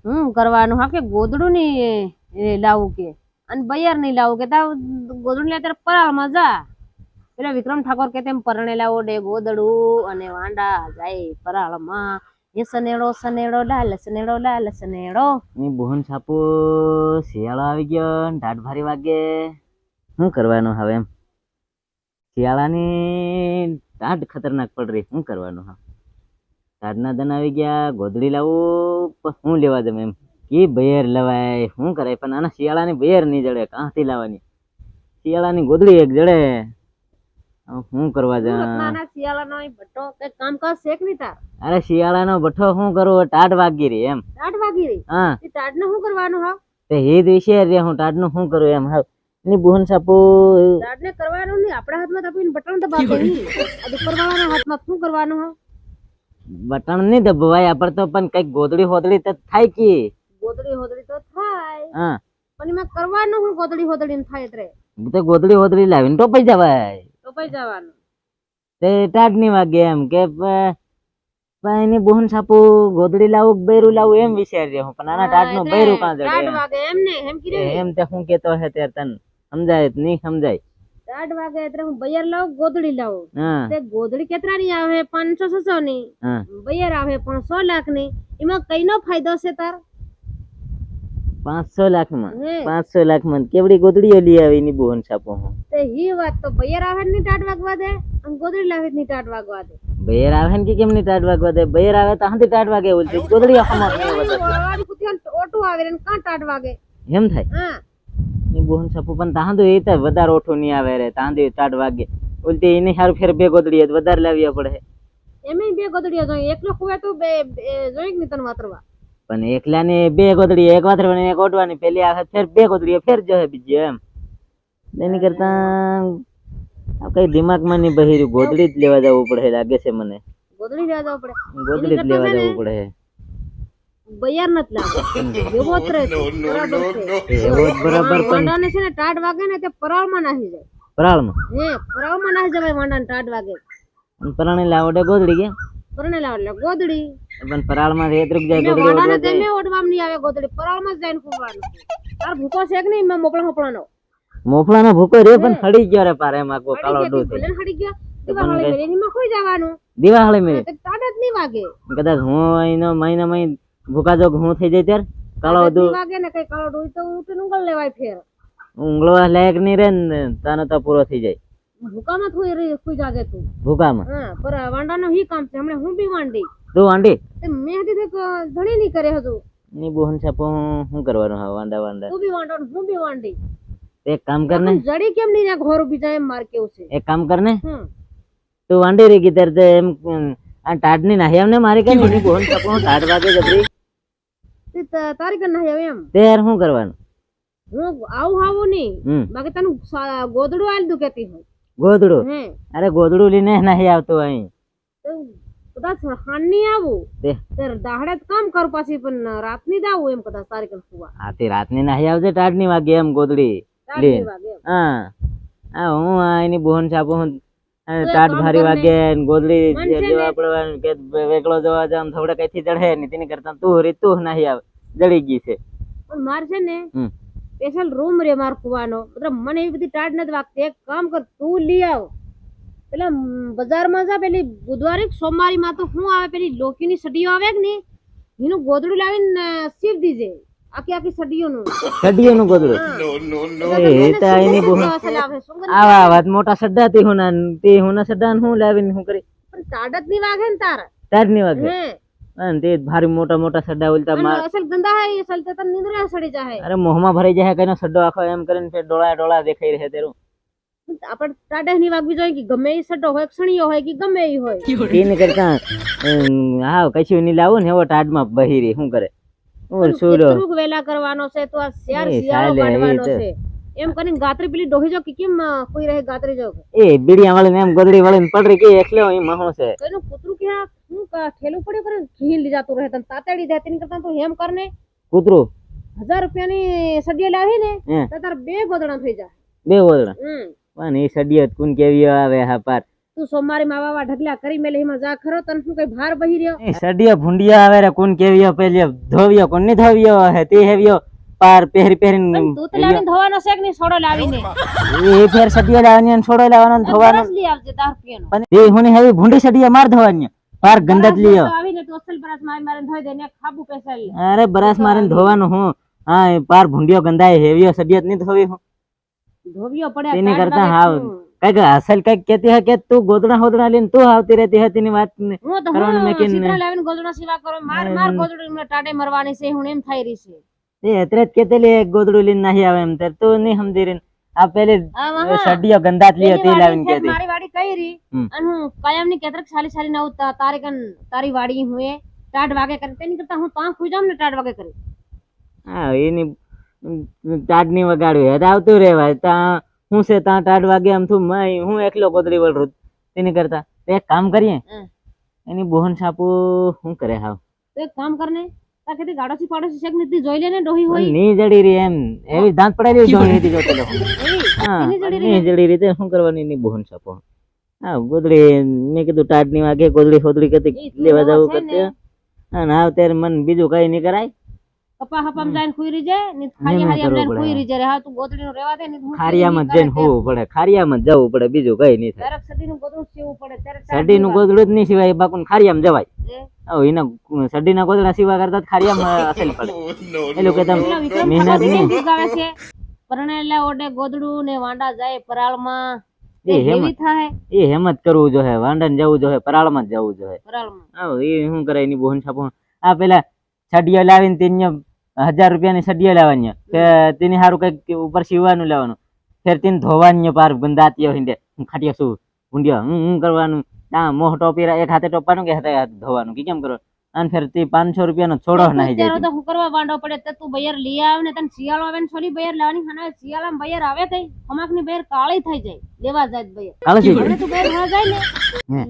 કરવાનું હા કે ગોદડું ની લાવું કે અને બૈયાર નહીં લાવું કે તા ગોદડું લે ત્યારે પરાળમાં જા પેલા વિક્રમ ઠાકોર કે તેમ પરણે લાવો ડે ગોદડું અને વાંડા જાય પરાળમાં એ સનેડો સનેડો લાલ સનેડો ની બોહન છાપો શિયાળો આવી ગયો ને ટાઢ ભારી વાગે શું કરવાનું હવે એમ શિયાળાની ટાઢ ખતરનાક પડ રહી શું કરવાનું હા ટાઢના દન આવી ગયા ગોદડી લાવું પણ શું લેવા દે એમ કે બૈર લેવાય શું કરાય પણ આના શિયાળાની બૈર નહીં જડે કાંથી લાવવાની શિયાળાની ગોદડી એક જડે શું કરવા જા શિયાળાનો ભઠ્ઠો કઈ કામ કાજ શેક નહીં તાર અરે શિયાળાનો ભઠ્ઠો શું કરવો ટાઢ વાગી રહી એમ ટાઢ વાગી રહી હા તે ટાઢ ને શું કરવાનું હા તે એ દિવસે રે હું ટાઢ નું શું કરું એમ હા ની બોહન સાપુ ટાઢ ને કરવાનું નહીં આપણા હાથમાં આપીને બટન દબાવતો નહીં આ દુપરવાળાના હાથમાં શું કરવાનું હા બટન નહીં દબાવાય આપડે તો પણ કઈક ગોદડી હોદડી તો થાય કે ગોદડી હોદડી તો થાય હા પણ એમાં કરવાનું હું ગોદડી હોદડી થાય એટલે તો ગોદડી હોદડી લાવીને ટોપાઈ જવાય ટોપાઈ જવાનું તે ટાઢ ની વાગે એમ કે એની બોહન સાપુ ગોદડી લાવું બૈરું લાવું એમ વિચારી હું પણ આના ટાઢ નું બૈરું કાં ટાઢ વાગે એમ ને એમ કીધું એમ તે હું કેતો હે ત્યારે તને સમજાય નહીં સમજાય ટાઢ વાગે એટલે હું બૈયર લાવું ગોદડી લાવું હા તે ગોદડી કેટલા ની આવે 500-600 ની હા બૈયર આવે 100 લાખ ની એમાં કઈનો ફાયદો છે તાર 500 લાખમાં 500 લાખમાં કેવડી ગોદડીઓ લઈ આવી ની બોહન સાપુ હું તે હી વાત તો બૈયર આવે ની ટાઢ વાગવા દે અને ગોદડી લાવે ની ટાઢ વાગવા દે બૈર આવે ને કે કેમ ની ટાઢ વાગવા દે બૈર આવે તો હાથી ટાઢ વાગે ઓલતી ગોદડી હમક નહીં વધે વાળી કુતિયાન ઓટો આવે ને કાં ટાઢ વાગે એમ થાય હા ની બોહન સાપુ પણ તાંદો એ તો વધારે ઓઠો નહીં આવે રે તાંદો ટાઢ વાગે ઓલતી એને હારું ફેર બે ગોદડી વધારે લાવવી પડે એમે બે ગોદડીઓ જોઈએ એકલો ખુવે તો બે જોઈ કે તને વાતરવા પણ એકલા ને બે ગોદડી એક વાતરવાની એક ઓઢવાની પેલી આવે ફેર બે ગોદડી ફેર જશે બીજી એમ એની કરતા કઈ દિમાગમાં નહીં બહેર્યું ગોદડી જ લેવા જવું પડે લાગે છે મને ગોદડી લેવા જવું પડે ગોદડી જ લેવા જવું પડે બૈયાર નત લાગે એવો જ રહે એવો જ બરાબર પણ વાંડાને છે ને ટાઢ વાગે ને તે પરાળમાં નાહી જાય પરાળમાં પરાળમાં નાહી જવાય વાંડાને ટાઢ વાગે પરાણે લાવડે ગોદડી કે પરણે લાવ એટલે ગોદડી પણ પરાળમાં રેતરુક જાય મેં ગોદડી વાંડાને તેમે ઓઢવામાં નહીં આવે ગોદડી પરાળમાં જ જઈને ફૂલવાનું તાર ભૂકો છે કે નહીં મેં મોકળાનો મોફળાનો ભૂકો રે પણ હડી ગયો રે પારે માં કો કાળો ડો ભલે હડી ગયો દિવાળી મેં એમાં ખોઈ જવાનું દિવાળી મેં ટાઢ જ નહીં વાગે કદાચ હું એનો મહિના ભૂકા જો હું થઈ જાય ત્યારે કાળો દો વાગે ને કઈ કાળો ડોઈ તો ઉઠીને ઉંગલ લેવાય ફેર ઊંઘળવા લાયક નહીં રે ને તાનો તો પૂરો થઈ જાય ભૂકામાં ખોઈ જાગે તું ભૂકામાં હા પર વાંડાનો હી કામ છે હમણે હું બી વાંડી તું વાંડી તે મેં હજી તો ઘણી નહીં કરે હતું ની બોહન છાપો શું કરવાનું હા વાંડા તું બી વાંડો હું બી વાંડી એક કામ કર ને જડી કેમ નહીં જા ઘોર બીજા એમ માર કેવું છે એક કામ કર ને તું વાંડી રહી ગઈ ત્યારે એમ આ ટાઢ ની નાહી એમને મારી કઈ ની બોહન છાપો ટાઢ વાગે જબરી તારી કર નાહી એમ ત્યારે શું કરવાનું હું આવું નહીં બાકી તને ગોદડું આલ દઉં કેતી હોય ગોદડું અરે ગોદડું લઈને નહીં આવતું અહીં કદાચ હાની આવું ત્યારે દાહડે કામ કરું પાછી પણ રાતની જ આવું એમ કદાચ તારી કર સુવા આથી રાતની નહીં આવજે ટાઢ ની વાગે એમ ગોદડી હા હા હું એની બોહન છાપો હું ટાઢ ભારી વાગે ગોદડી લેવા પડવાનું કે વેકળો જવા જામ થોડે કઈથી ચડે ને તેની કરતા તું નહીં આવે જડી ગઈ છે પણ માર છે ને સ્પેશિયલ રૂમ રે માર કુવાનો મતલબ મને એવી બધી ટાઢ નથી વાગતી એક કામ કર તું લઈ આવ પેલા બજારમાં જા પેલી બુધવારે સોમવારી માં તો શું આવે પેલી લોકીની સડીઓ આવે કે ને એનું ગોદડું લાવીને સીવ દીજે આખી સડીઓનું ગોદડું એ તો એની બહુ આવા વાત મોટા સડ્ડા તે હોના સડ્ડા હું લાવીને હું કરી પણ ટાઢ જ ની વાગે ને તાર ટાઢ ની વાગે અને તે ભારી મોટા સડ્ડા ઉલતા માર અસલ ગંદા હે અસલ તે તન નીંદરા સડી જાય અરે મોહમાં ભરાઈ જાય કઈનો સડ્ડો આખો એમ કરીને ફેર ડોળા દેખાઈ રહે તેરું આપણે ટાઢ ની વાગવી જોઈએ કે ગમે એ સડ્ડો હોય ક્ષણીયો હોય કે ગમે એ હોય તેને કરતા હા કશું ની લાવું ને એવો ટાઢમાં બહીરી શું કરે કેટલું વેલા કરવાનો છે તો આ શિયાળો કાઢવાનો છે એમ કરીને ગાત્રી પેલી ડોહી જો કે કેમ કોઈ રહે ગાત્રી જો એ બીડિયા વાળીને એમ ગોદડી વાળીને પડરી કે એકલો અહીં મહો છે એનું કૂતરું કે હું ઠેલું પડ્યું કરે ઘી લઈ જાતું રહે તને તાતડી દે તેની કરતા તું એમ કરને કૂતરું 1000 રૂપિયાની સડિયા લાવી ને તો તાર બે ગોદડા થઈ જાય બે ગોદડા પણ એ સડિયા કોણ કેવી આવે હા પાર તું સોમવારે માવા વા ઢગલા કરી મેલે હિમાં જા ખરો તને શું કઈ ભાર બહી રહ્યો એ સડિયા ભૂંડિયા આવે રે કોણ કેવિયો પેલી ધોવિયો કોણ ની ધોવિયો હે તે હેવિયો પાર પહેરી પહેરીને પણ તું તો લાવીને ધોવાનો છે કે નહીં સોડો લાવીને એ ફેર સડિયા લાવવાની અને છોડો લાવવાનો ને ધોવાનો બરસ લઈ આવજે 10 રૂપિયાનો પણ એ હુની હેવી ભૂંડી સડિયા માર ધોવાની પાર ગંદત લીયો તો આવીને તું અસલ બરસ મારી ધોઈ દે ને ખાબુ પૈસા લે અરે બરાસ મારીને ધોવાનું હું હા એ પાર ભૂંડિયો ગંદાય હેવિયો સડિયા જ નહીં ધોવી હું ધોવિયો પડ્યા તેની કાઢ કરતા નાખે હાવ તું. કઈક અસલ કઈક કેતી હે કે તું ગોદડા હોદડા લઈને તું આવતી રહેતી હતી ની વાત ને હું તો કરવાનું મેં કીધું સીધા લાવીને ગોદડો સેવા કરો માર ગોદડું ને ટાટે મરવાની છે હું એમ થઈ રહી છે એ એટલે જ કેતેલી એક ગોદડું લઈને નહીં આવે એમ તાર તું નહીં સમજી રહી આ પેલી આ વાહ. સડિયો ગંદાત લીયો તે એની લાવીને વાડી કેતી મારી વાડી કઈ રહી હમ. અને હું કાયમ ની કેતરક સાલી સાલી ના ઉતા તારે કન તારી વાડી હું એ ટાટ વાગે કરે તેની કરતા હું તાં ખુઈ જામ ને ટાટ વાગે કરે હા એની ટાટ ની વગાડ્યું હેત આવતું રેવાય તા હું છે તા ટાટ વાગે આમ તું હું એકલો ગોદડી વળરું તેની કરતા તો એક કામ કરીએ હમ. એની બોહન સાપુ શું કરે હાવ તો એક કામ કરને તા કેતી ગાડોસી પાડોસી શેક નીતિ જોઈ લે ને ડોહી હોય ની જડી રહી એમ એવી દાંત પડાયેલી જોઈ હતી જોતો એવી હા એની જડી રહી ની જડી રીતે શું કરવાની ની બોહન સાપુ હા ગોદડી મેં કીધું ટાટ ની વાગે ગોદડી ફોદડી કતી ઈ તું લેવા એવો જવું છે ને. કરતી હા ના ત્યારે મન બીજું કઈ નહીં કરાય કપા હપામ જાઈને ખુઈ રહી જાય ને ખાલી નહીં હારી કરવું આમ ખુઈ પડે. રહી જાય હા તું ગોદડી નું રેવા દે ને હું ખારિયામાં જ જઈને હોવું પડે ખારિયામાં જ જવું પડે બીજું કઈ નહીં થાય દરેક સદી નું ગોદડું સીવવું પડે ત્યારે સડી નું ગોદડું જ નહીં સિવાય બાકુન ખારિયામાં જવાય એ. હવે એના સડીના ગોદડા સિવા કરતા જ ખારિયામાં અસલ પડે એ લોકો પેલા તમે વિક્રમ મહેનત ઠાકોર નહીં ગીત ગાવે છે પરણેલા ઓડે ગોદડું ને વાંડા જાય પરાળમાં એ એ હેમત. હેવી થાય એ હેમત કરવું જોઈએ વાંડન જવું જોઈએ પરાળમાં જ જવું જોઈએ પરાળમાં આવો એ શું કરે એની બોહન છાપો આ પેલા સડિયો લાવીને તેને 1000 રૂપિયાની સડિયો લાવવાની કે તેની હારું કઈક ઉપર સીવવાનું લાવવાનું ફેર તેને ધોવાની પાર બંધાતીઓ હિંડે ખાટિયા શું ભૂંડિયો હું કરવાનું ત્યાં મોહ ટોપી એક હાથે ટોપવાનું કે હાથે ધોવાનું કે કેમ કરો અને ફેર તે 500 રૂપિયાનો છોડો નાહી અત્યારે જાય તો હું કરવા વાંડો પડે તે તું બૈર લઈ આવ ને તને શિયાળો આવે ને છોલી બૈર લાવવાની ખાના શિયાળામાં બૈર આવે થઈ ખમાક ની બૈર કાળી થઈ જાય લેવા જાય બૈર કાલે થઈ હવે તું બૈર ભરા જાય હે. ને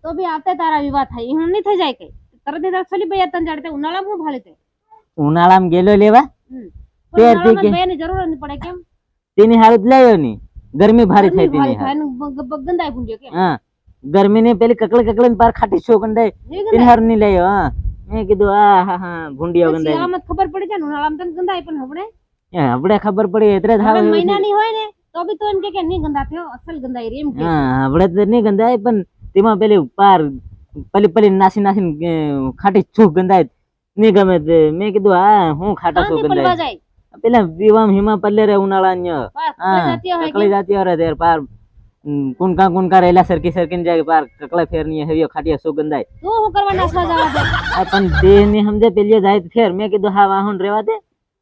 તો બી આવતે તારા વિવાહ થાય હું નહીં થઈ જાય કઈ તરત ને તરત છોલી બૈર તને જાડતે ઉનાળામાં હું ભાલે તે ઉનાળામાં ગેલો લેવા તેર થી કે બૈર ની જરૂર નહીં પડે કેમ તેની હારું જ લાવ્યો ની ગરમી ભારી થઈ તેની હારું. ગંદાય ભૂંડ્યો કેમ હા ગરમી ની પેલી કકડે પાર ખાટી છો કંડાય નહીં તેની હારું નહીં લાવ્યો હા મેં કીધું આ હા હા ભૂંડિયો ગંદાય શિયાળામાં ખબર પડી જાય ને ઉનાળામાં તને ગંદાય પણ હમણે આપણે ખબર પડી એટલે જ હવે હાવ મહિનાની હોય ને તો બી તો એમ કે નહીં ગંદા થયો અસલ ગંદાય રે એમ કે હા આપણે તો નહીં ગંધાય પણ તેમાં પેલી પાર પેલી નાસી નાસીને ખાટી છૂક ગંધાય નહીં ગમે તે મેં કીધું હા હું ખાટા છું શાંતિ પડવા ગંધાય જાય પેલા વિવામ હિમા પલ્લે રે ઉનાળા ન્ય બસ હા જાતી હોય કકળી જાતી અરે તેર પાર કુનકા રેલા સરકી સરકીને જાય પાર કકળા ફેરની હેવીઓ ખાટિયા શું ગંધાય તું શું કરવા નાસવા જવા દે આ પણ તે ની સમજે પેલી જાય તો ફેર મેં કીધું હા વાહન રેવા દે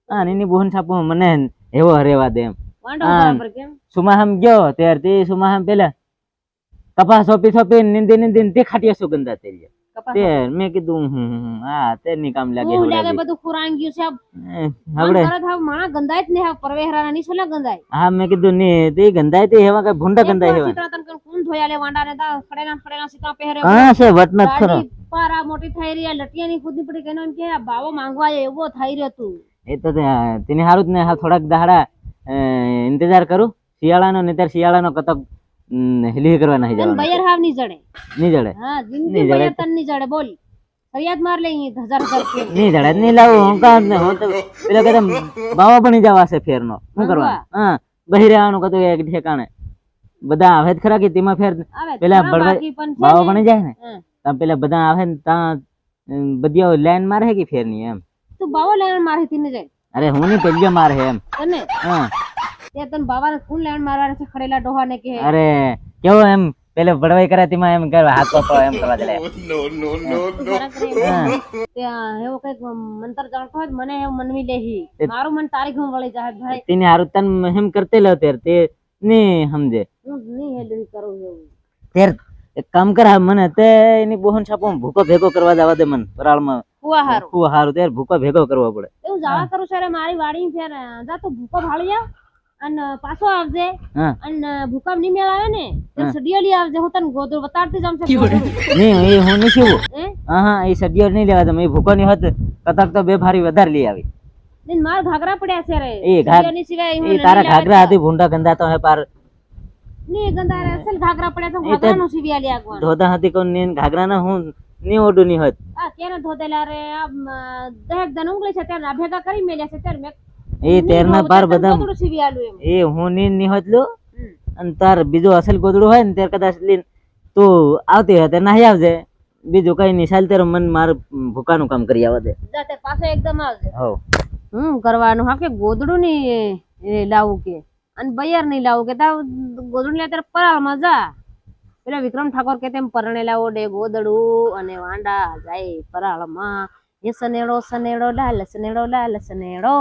હા એની બોહન છાપો મને એવો રેવા દે એમ વાંડો હા. બરાબર કેમ સુમાહમ ગયો ત્યાર તે સુમાહમ પેલા કપાસ સોપી નીંદી તે ખાટિયા સુગંધા થઈ ગયા કપાસ તે મેં કીધું હા તે ની કામ લાગે તું લાગે હોડાજી. બધું ખુરાન ગયું છે આપણે તરત હાવ માણા ગંદાય જ ને હાવ પરવેહરાના ની સોલા ગંદાય હા મેં કીધું ને તે ગંધાય તે હેવા કઈ ભૂંડા ગંધાય હેવા સીતા તન કોણ ધોયા લે વાંડા ને તા ખડેના સીતા પહેરે હા છે વટનત ખરો ગાડી પારા મોટી થઈ રહી આ લટિયાની ખુદી પડી કેનો એમ કે આ બાવો માંગવા એવો થઈ રહ્યો તું એ તો તેને હારું જ ને હા થોડાક દાડા ઇંતજાર કરું શિયાળાનો નહીતર શિયાળાનો કતક હિલી કરવા નહીં તન જવાનું બયર હાવ ની જડે નહીં જડે હા જિંદગી નહીં જડે. બયર તન ની જડે બોલ ફરિયાદ માર લે અહીં 1000 રૂપિયા નહીં જડે નહીં લાવું હું કામ ને હું તો પેલો કે બાવા બની જવા છે ફેરનો શું કરવા હા બહી રહેવાનું કતું એક ઠેકાણે બધા આવે જ ખરા કે તેમાં ફેર આવે પેલા ઘણા બળવા- બાકી પણ છે બાવા ને. બની જાય ને હા. ત્યાં પેલા બધા આવે ને ત્યાં બધી લાઈન મારે કે ફેરની એમ તું બાવો લેણ મારી થી ને જાય અરે હું નહીં પેલી મારે એમ તને હા તે તન બાવાને ખૂન લેણ મારવાને છે ખડેલા ડોહાને કે અરે કેવો એમ પેલે બળવાઈ કરે તેમાં એમ કરવા હાથ પકડો એમ કરવા દે હા. ત્યાં એવો કઈક મંતર જાણતો હોય તો મને એવું મનવી લેહી મારું મન તારીખ માં વળી જાય ભાઈ તેને હારું તને એમ કરતે લો ત્યારે તે નહીં સમજે હું નહીં હેલું કરું એવું ત્યારે એક કામ કર હા મને તે એની બોહન છાપો ભૂકો ભેગો કરવા જવા દે મને પરાળમાં કુવા હારું ખૂબ હારું ત્યારે ભૂકો ભેગો કરવો પડે એવું જાવા કરું છે રે મારી વાડી ફેર જા તો ભૂકો ભાળી આવ અને પાછો આવજે હા અને ભૂકંપ ની મેળ આવે ને તો સડિયો લઈ આવજે હું તને ગોદડું બતાડતી જામ છે ગોદડું. નહીં એ હું નહીં શીવું હે હા હા એ સડિયો નહીં લેવા દે એ ભૂકો ની હોત કતક તો બે ભારી વધારે લઈ આવી ને માર ઘાઘરા પડ્યા છે રે એ ઘાઘ- સડિયોની સિવાય હું એ તારા ઘાઘરા હતી ભૂંડા ગંદા તો હે પાર ની ગંદારે અસલ ઘાઘરા પડ્યા તો એ તો ઘાઘરાનું સીવી આલી આગવાનું ધોતા હતી કોણ ને ઘાઘરા ના હું ની ઓડું ની હોત આ કેને ધોતેલા રે આ દહેક દન ઉંગળી છે ત્યારે આ ભેગા કરી મેલ્યા છે ત્યારે મેં એ તેરના પાર બધા ગોદડું સીવી આલું એમ એ હું ની હોત લો હમ. અને તાર બીજું અસલ ગોદડું હોય ને ત્યારે કદાચ લઈને તું આવતી હોય ત્યારે નાહી આવજે બીજું કઈ નહીં ચાલ તારે મન માર ભૂકાનું કામ કરી આવવા દે જાતે પાછો એકદમ આવજે હો કરવાનું હા કે ગોદડું ની લાવું કે અને બૈયાર નહીં લાવું કે તાવ ગોદડું લે ત્યારે પરાળમાં જા પેલા વિક્રમ ઠાકોર કે તેમ પરણેલા ઓડે ગોદડું અને વાંડા જાય પરાળમાં એ સનેડો સનેડો લાલ સનેડો